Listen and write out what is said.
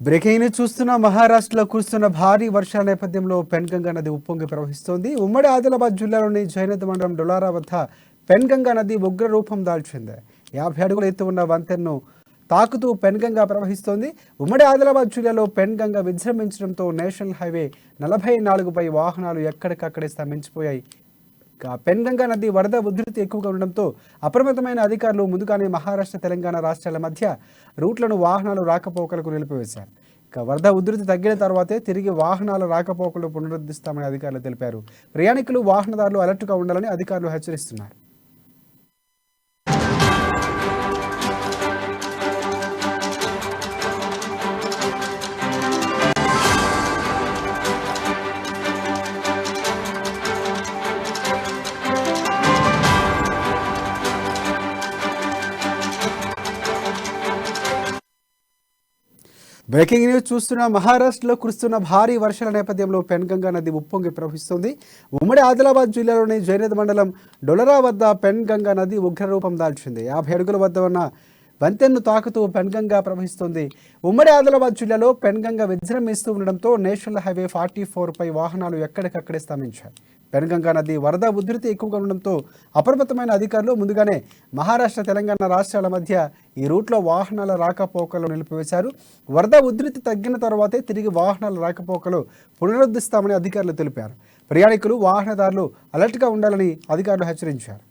Breaking news చూస్తున్న మహారాష్ట్రలో కురుస్తున్న భారీ వర్షాల నేపథ్యంలో పెన్గంగా నది ఉప్పొంగి ప్రవహిస్తోంది. ఉమ్మడి ఆదిలాబాద్ జిల్లాలోని జైనత్ మండలం డొలారా వద్ద పెన్గంగా నది ఉగ్ర రూపం దాల్చింది. 50 అడుగుల ఎత్తు ఉన్న వంతెనను తాకుతూ పెన్గంగా ప్రవహిస్తోంది. ఉమ్మడి ఆదిలాబాద్ జిల్లాలో పెన్గంగా విజృంభించడంతో నేషనల్ హైవే 44పై వాహనాలు ఎక్కడికక్కడే స్తంభించిపోయాయి. పెన్గంగా నది వరద ఉధృతి ఎక్కువగా ఉండడంతో అప్రమత్తమైన అధికారులు ముందుగానే మహారాష్ట్ర, తెలంగాణ రాష్ట్రాల మధ్య రూట్లను వాహనాలు రాకపోకలకు నిలిపివేశారు. వరద ఉధృతి తగ్గిన తర్వాతే తిరిగి వాహనాల రాకపోకలు పునరుద్ధరిస్తామని అధికారులు తెలిపారు. ప్రయాణికులు, వాహనదారులు అలర్ట్గా ఉండాలని అధికారులు హెచ్చరిస్తున్నారు. బ్రేకింగ్ న్యూస్ చూస్తున్న మహారాష్ట్రలో కురుస్తున్న భారీ వర్షాల నేపథ్యంలో పెన్గంగా నది ఉప్పొంగి ప్రవహిస్తోంది. ఉమ్మడి ఆదిలాబాద్ జిల్లాలోని జైనత్ మండలం డొలరా వద్ద పెన్గంగా నది ఉగ్రరూపం దాల్చింది. 50 అడుగుల వద్ద ఉన్న వంతెనను తాకుతూ పెన్గంగా ప్రవహిస్తోంది. ఉమ్మడి ఆదిలాబాద్ జిల్లాలో పెన్గంగా విజృంభిస్తూ ఉండడంతో నేషనల్ హైవే 44పై వాహనాలు ఎక్కడికక్కడే స్తంభించాయి. పెన్గంగా నది వరద ఉధృతి ఎక్కువగా ఉండడంతో అప్రమత్తమైన అధికారులు ముందుగానే మహారాష్ట్ర, తెలంగాణ రాష్ట్రాల మధ్య ఈ రూట్లో వాహనాల రాకపోకలు నిలిపివేశారు. వరద ఉధృతి తగ్గిన తర్వాతే తిరిగి వాహనాల రాకపోకలు పునరుద్ధరిస్తామని అధికారులు తెలిపారు. ప్రయాణికులు, వాహనదారులు అలర్ట్గా ఉండాలని అధికారులు హెచ్చరించారు.